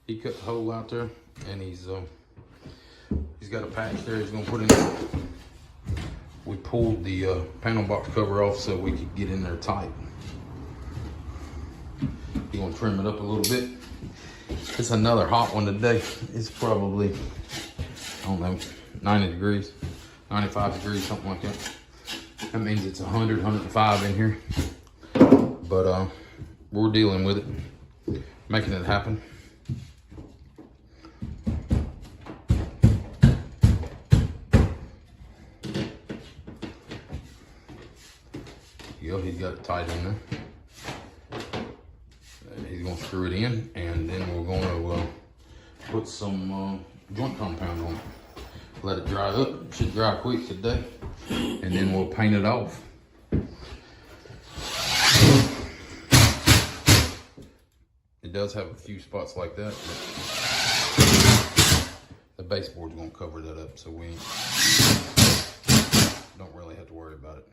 He cut the hole out there, and he's got a patch there he's gonna put in. We pulled the panel box cover off so we could get in there tight. He's gonna trim it up a little bit. It's another hot one today. It's probably, I don't know, 90 degrees, 95 degrees, something like that. That means it's 100, 105 in here. But we're dealing with it, making it happen. He's got it tight in there. He's gonna screw it in, and then we're gonna put some joint compound on it. Let it dry up. It should dry quick today, and then we'll paint it off. It does have a few spots like that, but the baseboard's gonna cover that up, so we don't really have to worry about it.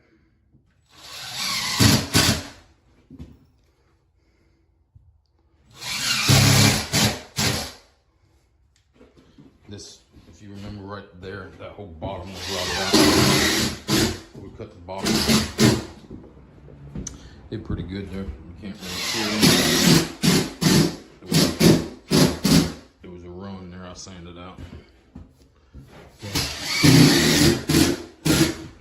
This, if you remember right there, that whole bottom was rotted out. We cut the bottom. Did pretty good there. You can't really see it. There was a run there. I sanded out. There's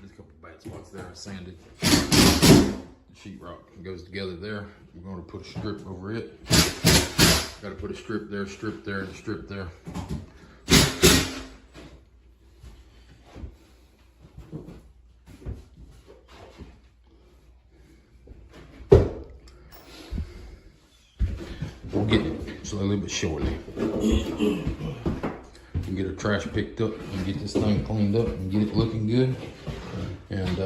a couple bad spots there. I sanded. The sheetrock goes together there. We're going to put a strip over it. Got to put a strip there, and a strip there. We'll get it slowly but surely. We'll get our trash picked up and get this thing cleaned up and get it looking good. And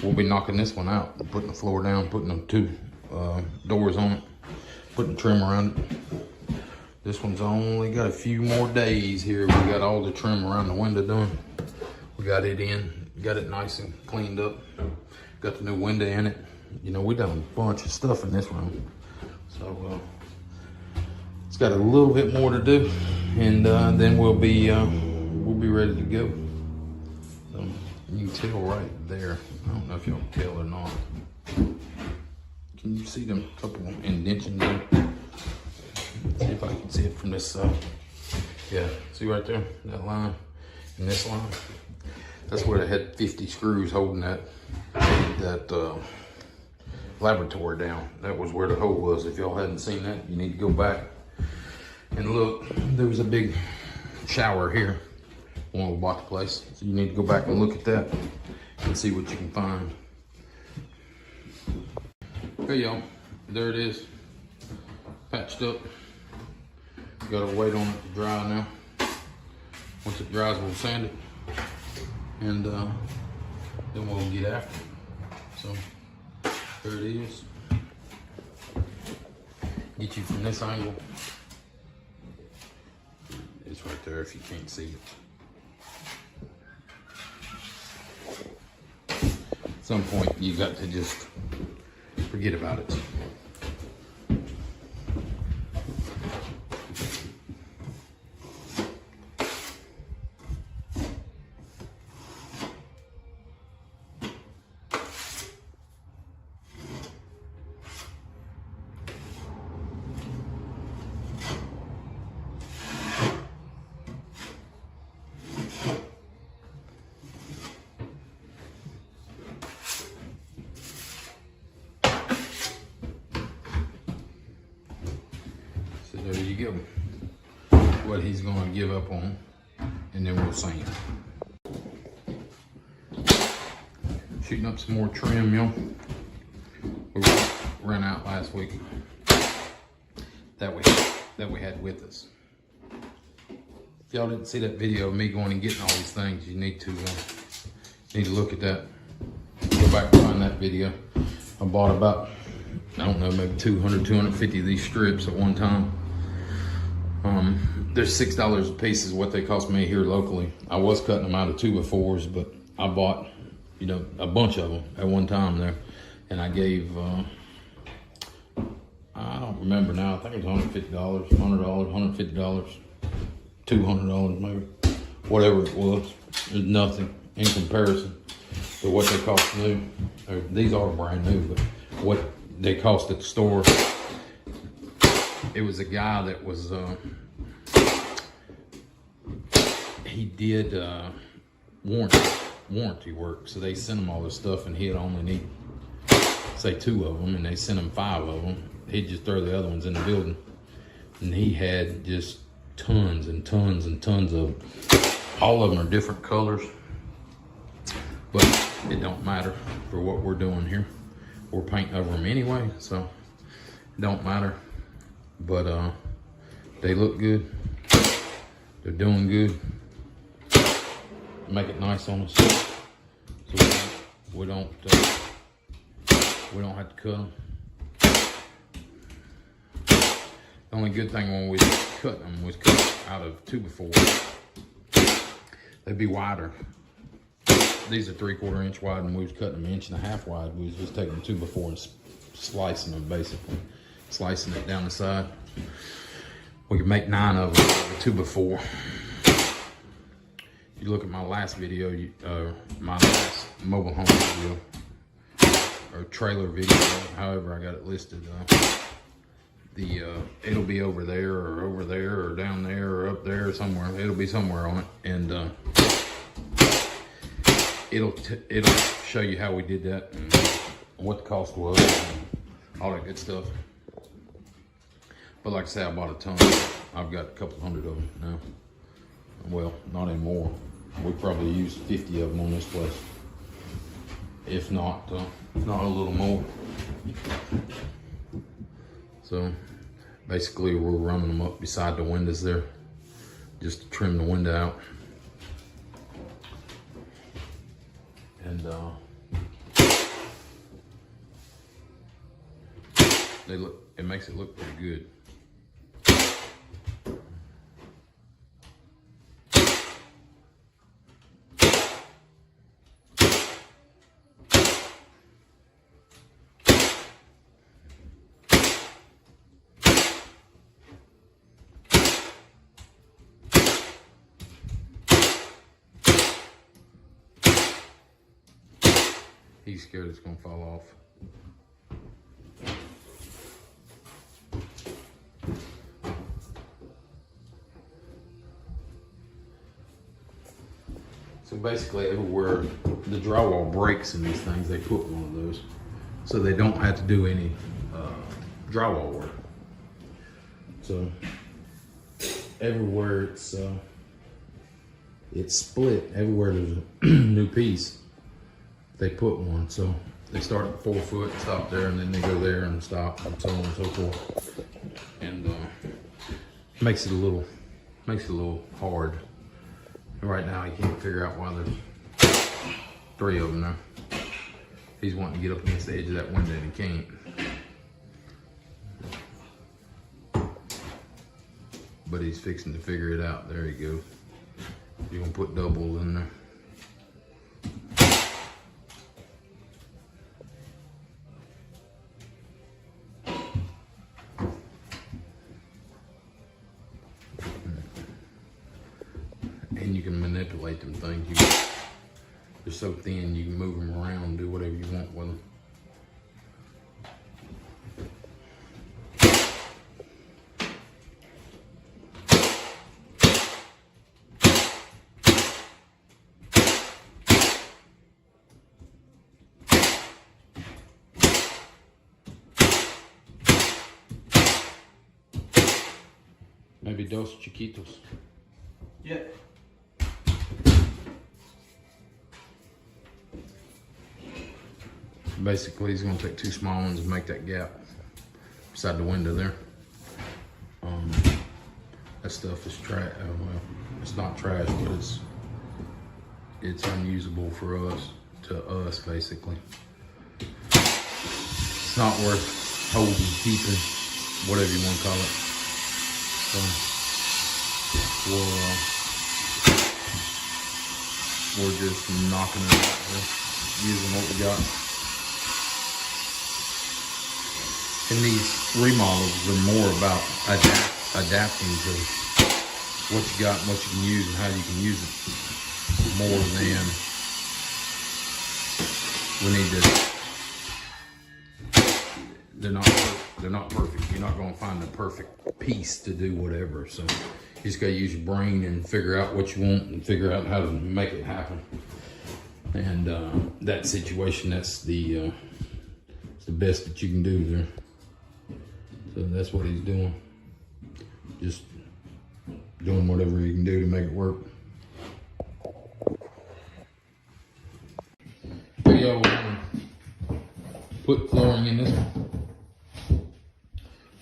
we'll be knocking this one out, putting the floor down, putting the two doors on it, putting trim around it. This one's only got a few more days here. We got all the trim around the window done. We got it in, got it nice and cleaned up. Got the new window in it. You know, we done a bunch of stuff in this room. So it's got a little bit more to do, and then we'll be ready to go. So you can tell right there. I don't know if y'all can tell or not. Can you see them couple indentions there? Let's see if I can see it from this side. Yeah, see right there, that line and this line. That's where they had 50 screws holding that laboratory down. That was where the hole was. If y'all hadn't seen that, you need to go back and look. There was a big shower here when we bought the place. So you need to go back and look at that and see what you can find. Okay, y'all, there it is. Patched up. Gotta wait on it to dry now. Once it dries, we'll sand it. And then we'll get after it. So there it is. Get you from this angle. It's right there if you can't see it. At some point, you got to just forget about it. So there you go. What he's gonna give up on, and then we'll sand. Shooting up some more trim, y'all. We ran out last week that we had with us. If y'all didn't see that video of me going and getting all these things, you need to look at that. Go back and find that video. I bought about, I don't know, maybe 200, 250 of these strips at one time. They're $6 a piece is what they cost me here locally. I was cutting them out of 2x4s, but I bought, you know, a bunch of them at one time there. And I gave, don't remember now. I think it was $150, $100, $150, $200 maybe. Whatever it was. There's nothing in comparison to what they cost new. These are brand new, but what they cost at the store. It was a guy that was, he did warranty work. So they sent him all this stuff and he'd only need, say 2 of them, and they sent him 5 of them. He'd just throw the other ones in the building. And he had just tons and tons and tons of, all of them are different colors, but it don't matter for what we're doing here. We're painting over them anyway, so it don't matter. But they look good. They're doing good. Make it nice on us, so we don't have to cut them. The only good thing when we cut them was cut out of 2x4. They'd be wider. These are 3/4 inch wide, and we was cutting them 1.5 inches wide. We was just taking 2x4 and slicing them, basically. Slicing it down the side. We could make 9 of them with 2x4. You look at my last video, my last mobile home video, or trailer video, however I got it listed. It'll be over there, or down there, or up there, or somewhere. It'll be somewhere on it, and it'll show you how we did that and what the cost was, and all that good stuff. But like I say, I bought a ton. I've got a couple hundred of them now. Well, not anymore. We probably used 50 of them on this place, if not a little more. So basically, we're running them up beside the windows there, just to trim the window out. And it makes it look pretty good. He's scared it's gonna fall off. So basically everywhere the drywall breaks in these things, they put one of those. So they don't have to do any drywall work. So everywhere it's split, everywhere there's a new piece, they put one. So they start at 4 foot, stop there, and then they go there and stop, and so on and so forth. And makes it a little hard. Right now, he can't figure out why there's 3 of them there. He's wanting to get up against the edge of that window and he can't. But he's fixing to figure it out. There you go. You're gonna put doubles in there. And you can manipulate them things. They're so thin, you can move them around and do whatever you want with them. Maybe dos chiquitos. Yeah. Basically, he's gonna take 2 small ones and make that gap beside the window there. That stuff is trash. Well, it's not trash, but it's unusable for us, basically. It's not worth holding, keeping, whatever you want to call it. So we're just knocking it out here, using what we got. And these remodels are more about adapting to what you got and what you can use and how you can use it, more than we need to. They're not perfect. You're not going to find the perfect piece to do whatever. So you just got to use your brain and figure out what you want and figure out how to make it happen. And that situation, that's the best that you can do there. So that's what he's doing. Just doing whatever he can do to make it work. Here y'all, we're gonna put flooring in this one.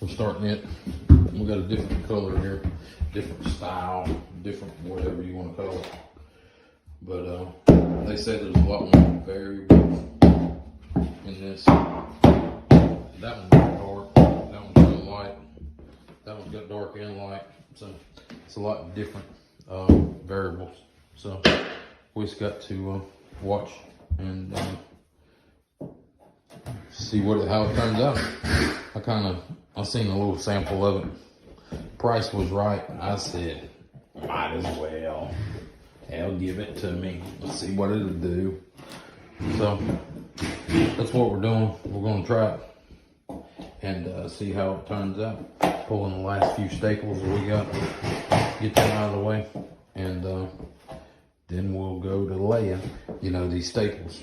We're starting it. We got a different color here, different style, different whatever you want to call it. But they say there's a lot more variables in this. That one's dark, that one's real light, that one's got dark and light, so it's a lot different variables. So we just got to watch and see how it turns out. I seen a little sample of it. Price was right. I said, might as well. Hell, give it to me. Let's see what it'll do. So that's what we're doing. We're gonna try it and see how it turns out. Pulling the last few staples that we got, get them out of the way, and then we'll go to laying, these staples.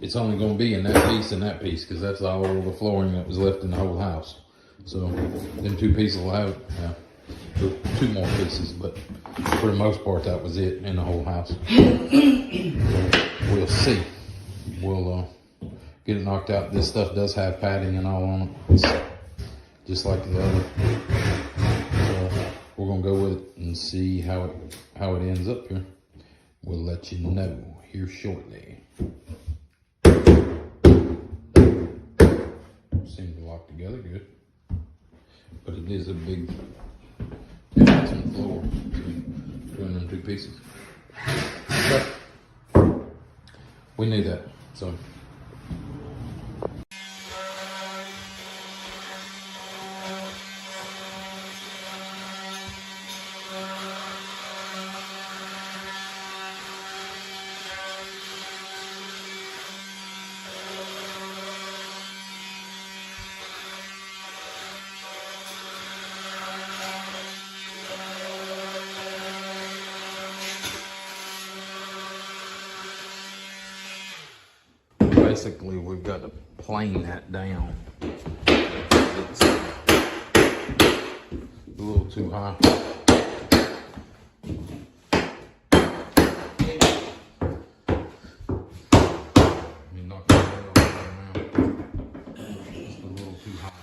It's only going to be in that piece and that piece, because that's all the flooring that was left in the whole house. So them two pieces will have two more pieces, but for the most part that was it in the whole house. We'll see. We'll get it knocked out. This stuff does have padding and all on it. It's just like the other. So we're gonna go with it and see how it ends up here. We'll let you know here shortly. Seems to lock together good, but it is a big difference in the floor between them two pieces. But we knew that, so. Basically, we've got to plane that down. It's a little too high. Knock that off right now. Just a little too high.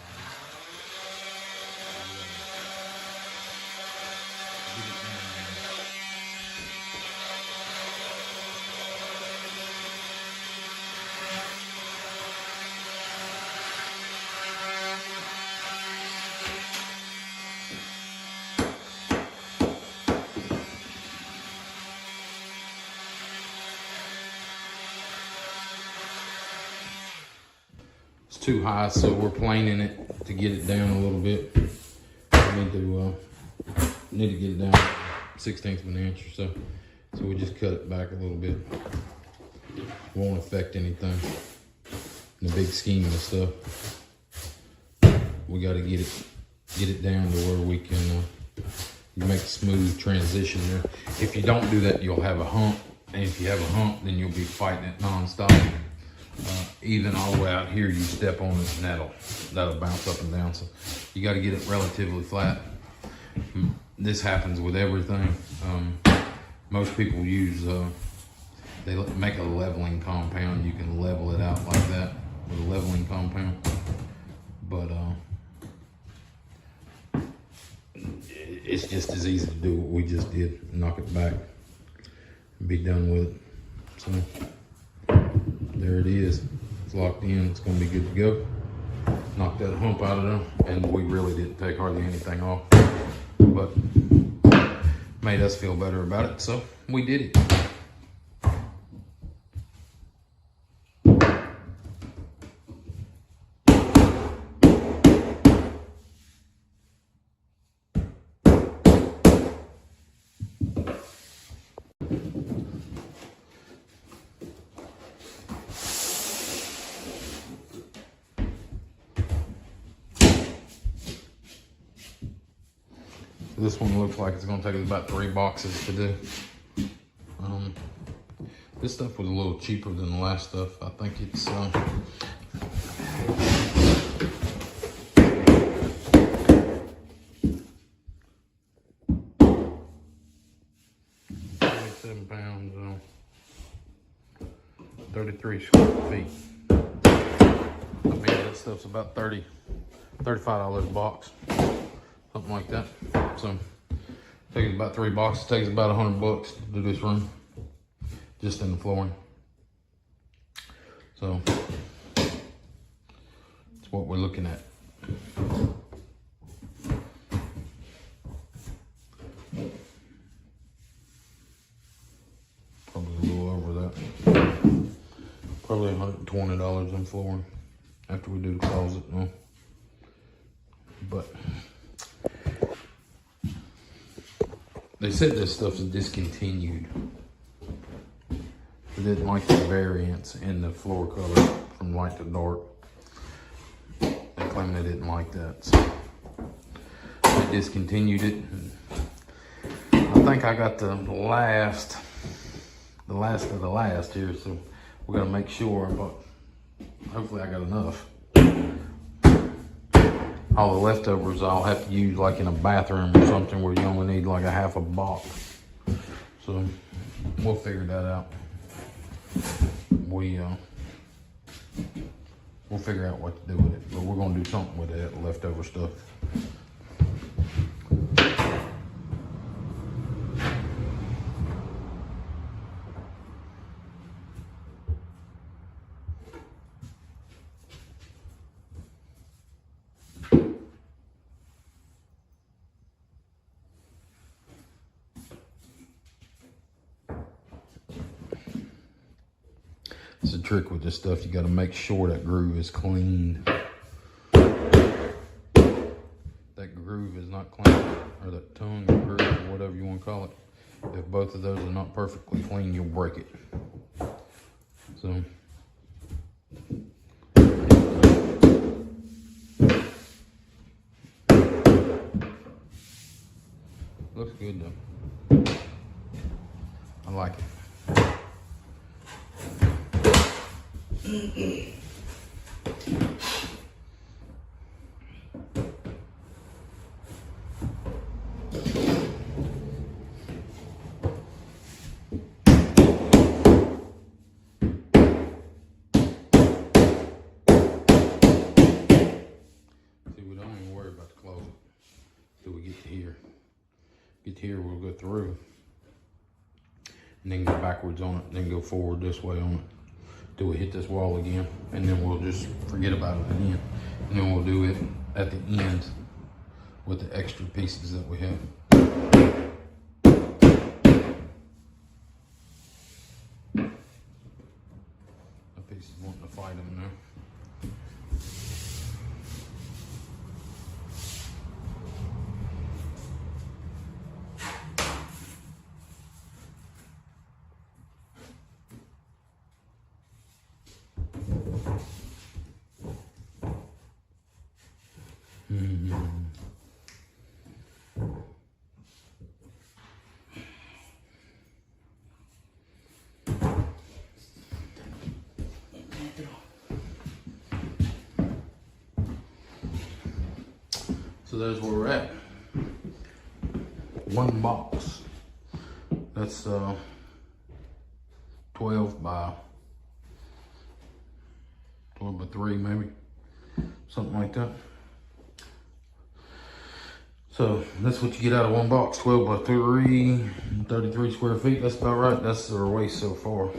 It's too high, so we're planing it to get it down a little bit. We need to get it down 1/16 of an inch or so. So we just cut it back a little bit. Won't affect anything in the big scheme of stuff. We got to get it down to where we can make a smooth transition there. If you don't do that, you'll have a hump, and if you have a hump, then you'll be fighting it nonstop. Even all the way out here, you step on it and that'll bounce up and down. So you got to get it relatively flat. This happens with everything. Most people use, they make a leveling compound. You can level it out like that with a leveling compound. But it's just as easy to do what we just did. Knock it back and be done with it. So there it is. It's locked in. It's going to be good to go. Knock that hump out of there, and we really didn't take hardly anything off, but made us feel better about it, so we did it. This one looks like it's gonna take us about 3 boxes to do. This stuff was a little cheaper than the last stuff. I think it's £37, 33 square feet. I mean, that stuff's about $35 a box, something like that. So, takes about 3 boxes. Takes about $100 to do this room, just in the flooring. So, that's what we're looking at. Probably a little over that. Probably $120 in flooring after we do the closet, no. But they said this stuff is discontinued. They didn't like the variance in the floor color from light to dark. They claim they didn't like that, so they discontinued it. I think I got the last of the last here, so we're gonna make sure, but hopefully I got enough. All the leftovers I'll have to use like in a bathroom or something where you only need like a half a box. So we'll figure that out. We'll figure out what to do with it, but we're gonna do something with that leftover stuff. It's a trick with this stuff. You got to make sure that groove is cleaned. That groove is not clean, or that tongue or groove or whatever you want to call it. If both of those are not perfectly clean, you'll break it. So looks good though. I like it. Get here, we'll go through and then go backwards on it, then go forward this way on it till we hit this wall again, and then we'll just forget about it again, and then we'll do it at the end with the extra pieces that we have. The pieces wanting to fight them now. So there's where we're at. One box. That's 12 by 3 maybe, something like that. So that's what you get out of one box, 12 by 3, 33 square feet. That's about right. That's our waste so far,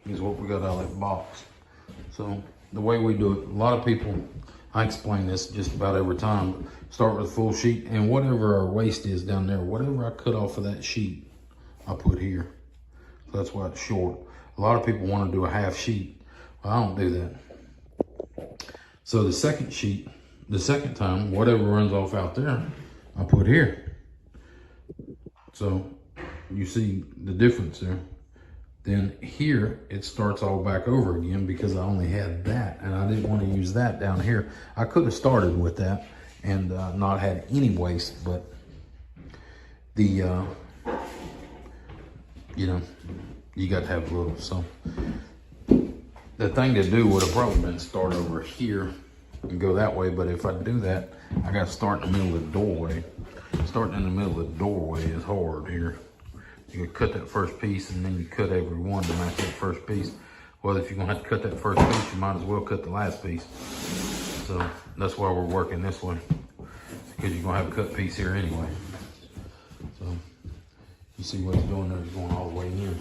is what we got out of that box. So the way we do it, a lot of people, I explain this just about every time, start with a full sheet, and whatever our waste is down there, whatever I cut off of that sheet, I put here. So that's why it's short. A lot of people want to do a half sheet. Well, I don't do that. So the second sheet, the second time, whatever runs off out there, I put here. So you see the difference there. Then here, it starts all back over again because I only had that and I didn't want to use that down here. I could have started with that and not had any waste, but the, you know, you got to have a little. So the thing to do would have probably been start over here and go that way. But if I do that, I got to start in the middle of the doorway. Starting in the middle of the doorway is hard here. You cut that first piece and then you cut every one to match that first piece. Well, if you're gonna have to cut that first piece, you might as well cut the last piece. So that's why we're working this way, because you're gonna have a cut piece here anyway. So you see what he's doing there, he's going all the way in.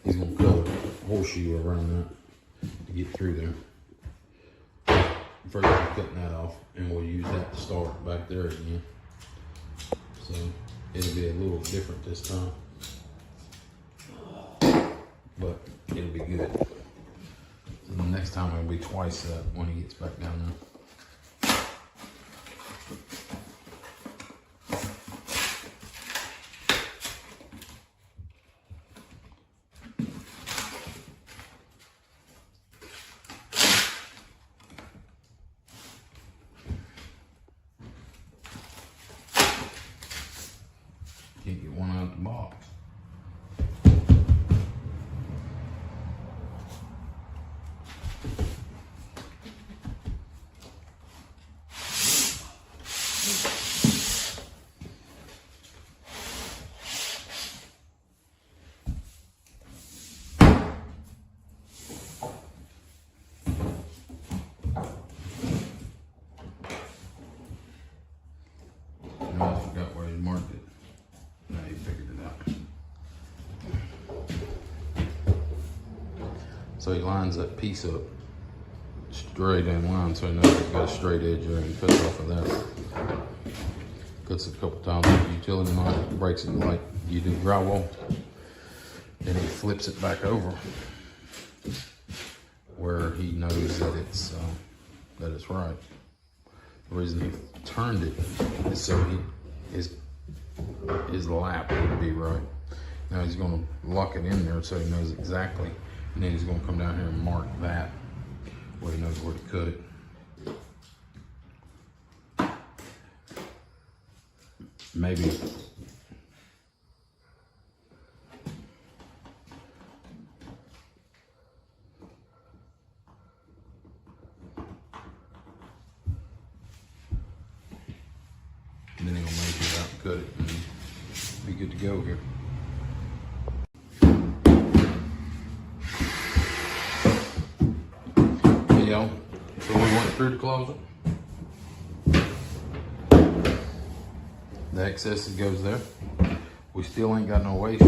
He's gonna cut a horseshoe around that to get through there. First we're cutting that off, and we'll use that to start back there again. So it'll be a little different this time, but it'll be good. So the next time it'll be twice that when he gets back down there. Can't get one out of the box. I forgot where he marked it. Now he figured it out. So he lines that piece up straight in line, so he knows he's got a straight edge there, and cuts off of that. Cuts it a couple times with the utility knife, breaks it like you do drywall. Then he flips it back over where he knows that it's right. The reason he turned it is so his lap would be right. Now he's gonna lock it in there so he knows exactly, and then he's gonna come down here and mark that where he knows where to cut it. Maybe then he'll measure it out and cut it and be good to go here. Yeah, so we went through the closet. The excess that goes there. We still ain't got no waste.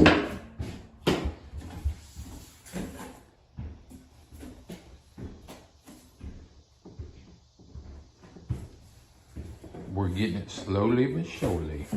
We're getting it slowly but surely.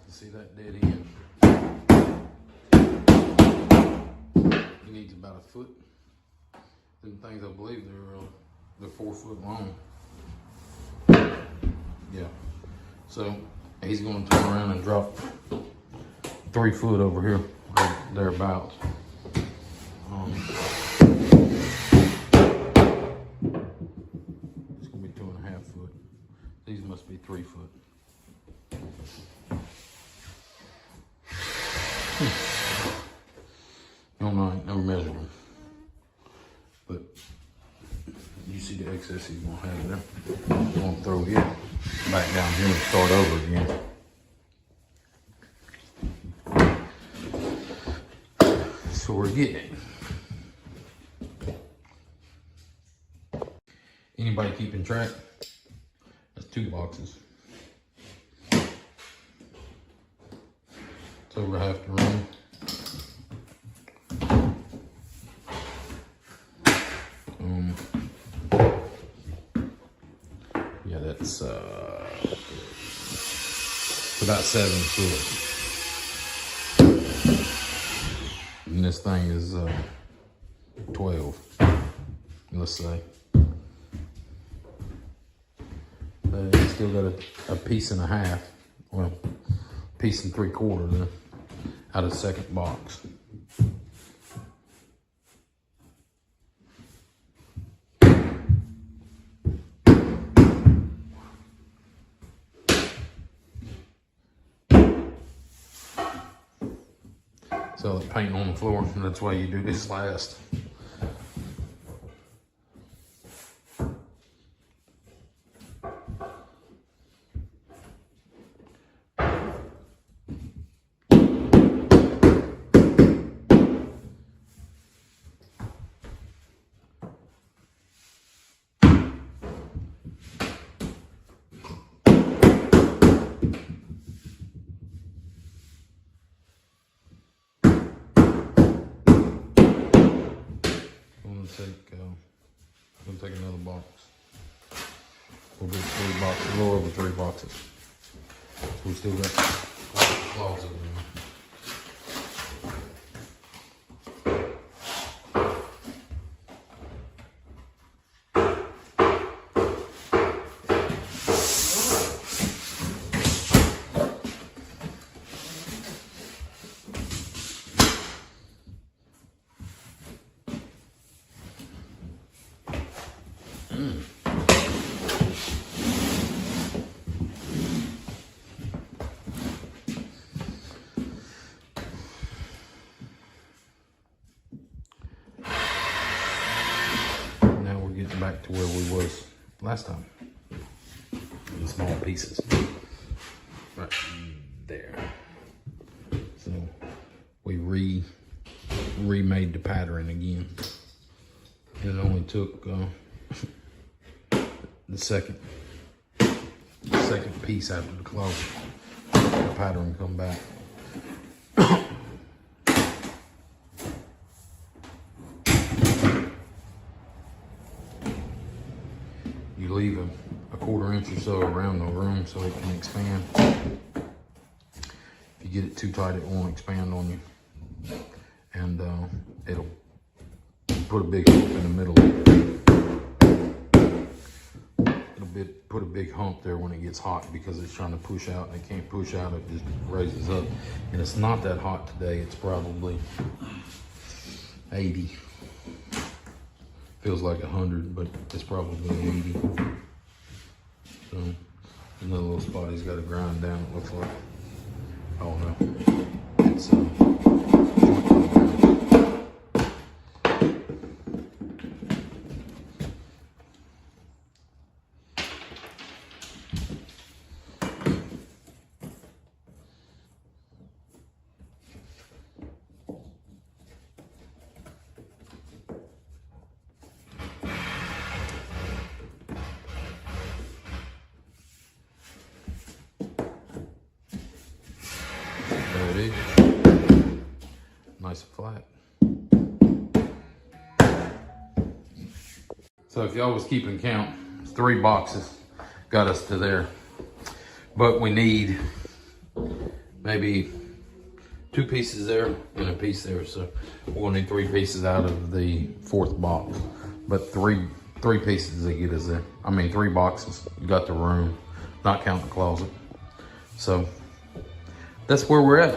See that dead end? He needs about a foot. Them things, I believe they're 4 foot long. Yeah. So he's going to turn around and drop 3 foot over here, or thereabouts. It's going to be 2.5 foot. These must be 3 foot. No, I ain't never measured them. But you see the excess he's gonna have there. He's gonna throw it back down here and start over again. So we're getting it. Anybody keeping track? That's 2 boxes. It's over half the room. Yeah, that's about 7 foot. And this thing is 12, let's say. It's still got a piece and a half, well, piece and 3/4 then, out of the second box. So the paint on the floor, and that's why you do this last. We'll take another box. We'll do 3 boxes, a little over 3 boxes. So we still got closet in there. Back to where we was last time, in small pieces, right there. So we remade the pattern again. It only took the second piece out of the closet, the pattern come back. You leave a 1/4 inch or so around the room so it can expand. If you get it too tight, it won't expand on you. And it'll put a big hump in the middle. It'll put a big hump there when it gets hot because it's trying to push out and it can't push out, it just raises up. And it's not that hot today, it's probably 80. Feels like 100, but it's probably 80. So another little spot he's got to grind down, it looks like. Oh no, it's nice and flat. So if y'all was keeping count, 3 boxes got us to there. But we need maybe 2 pieces there and a piece there. So we're gonna need 3 pieces out of the 4th box. But three pieces to get us there. I mean 3 boxes. You got the room, not counting the closet. So that's where we're at.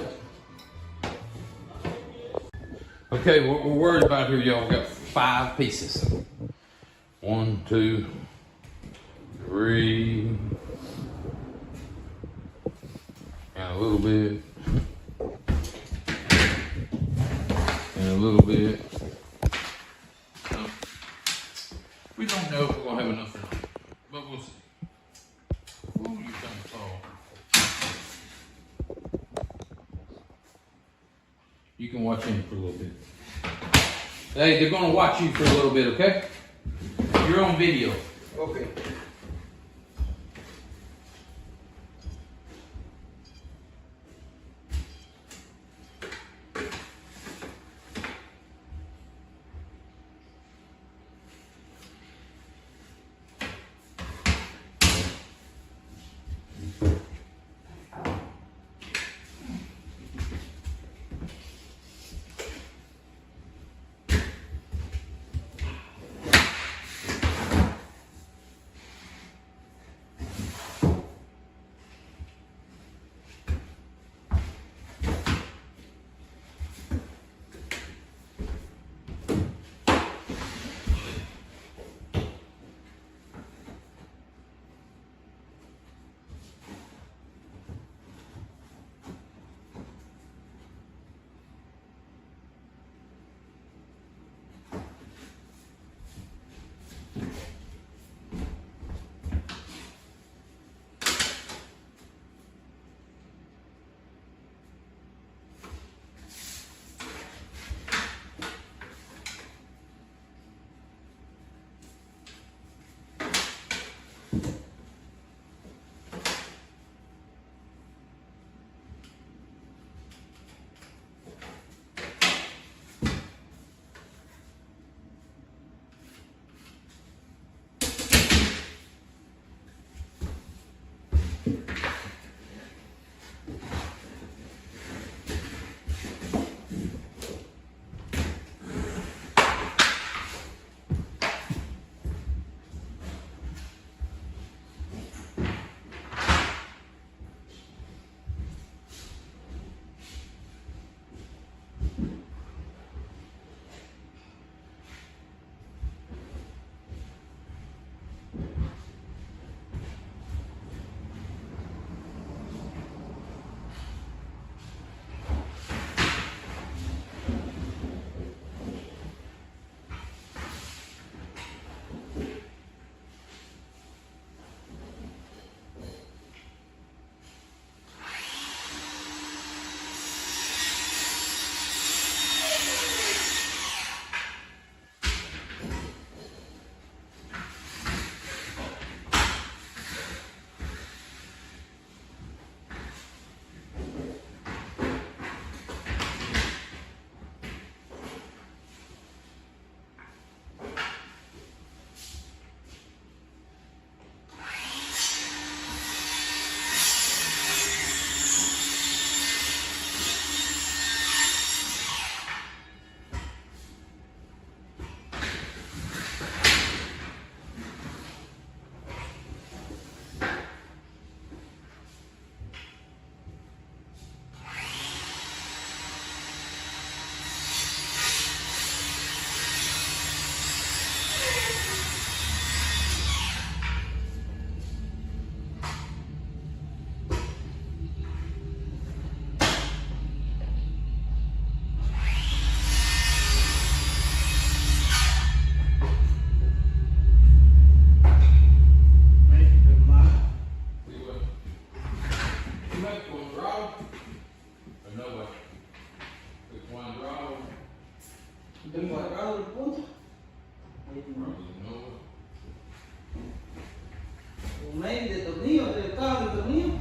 Okay, what we're worried about here, y'all, we got 5 pieces. 1, 2, 3, and a little bit, and a little bit. So, we don't know if we're gonna have enough or not, but we'll see. Ooh, you're kind of tall. You can watch him for a little bit. Hey, they're gonna watch you for a little bit, okay? You're on video. Okay. Maybe de tornillo, del cabo de tornillo.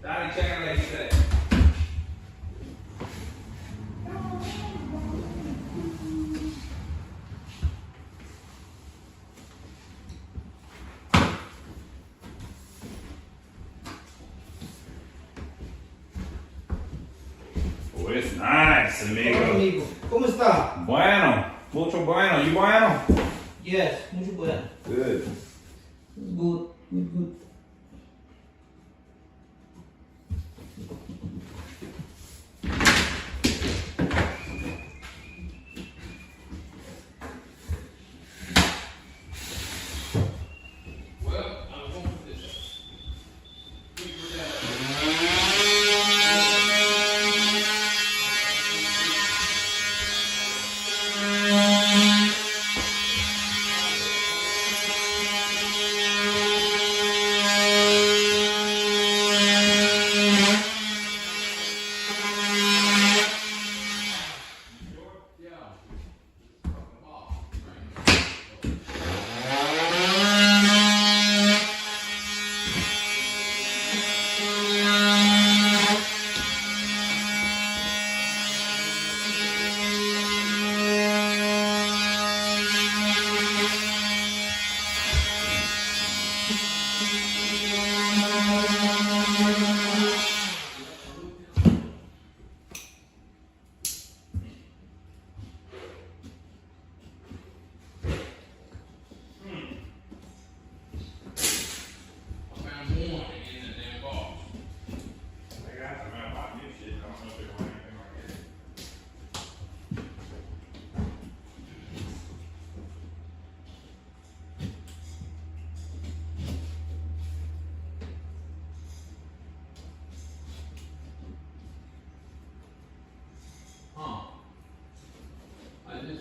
Daddy, check out like that. Pues nice, amigo. Hola, amigo. ¿Cómo está? Bueno, mucho bueno. You bueno? Yes, mucho bueno. Good. Good, good, good.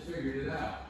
figured it out.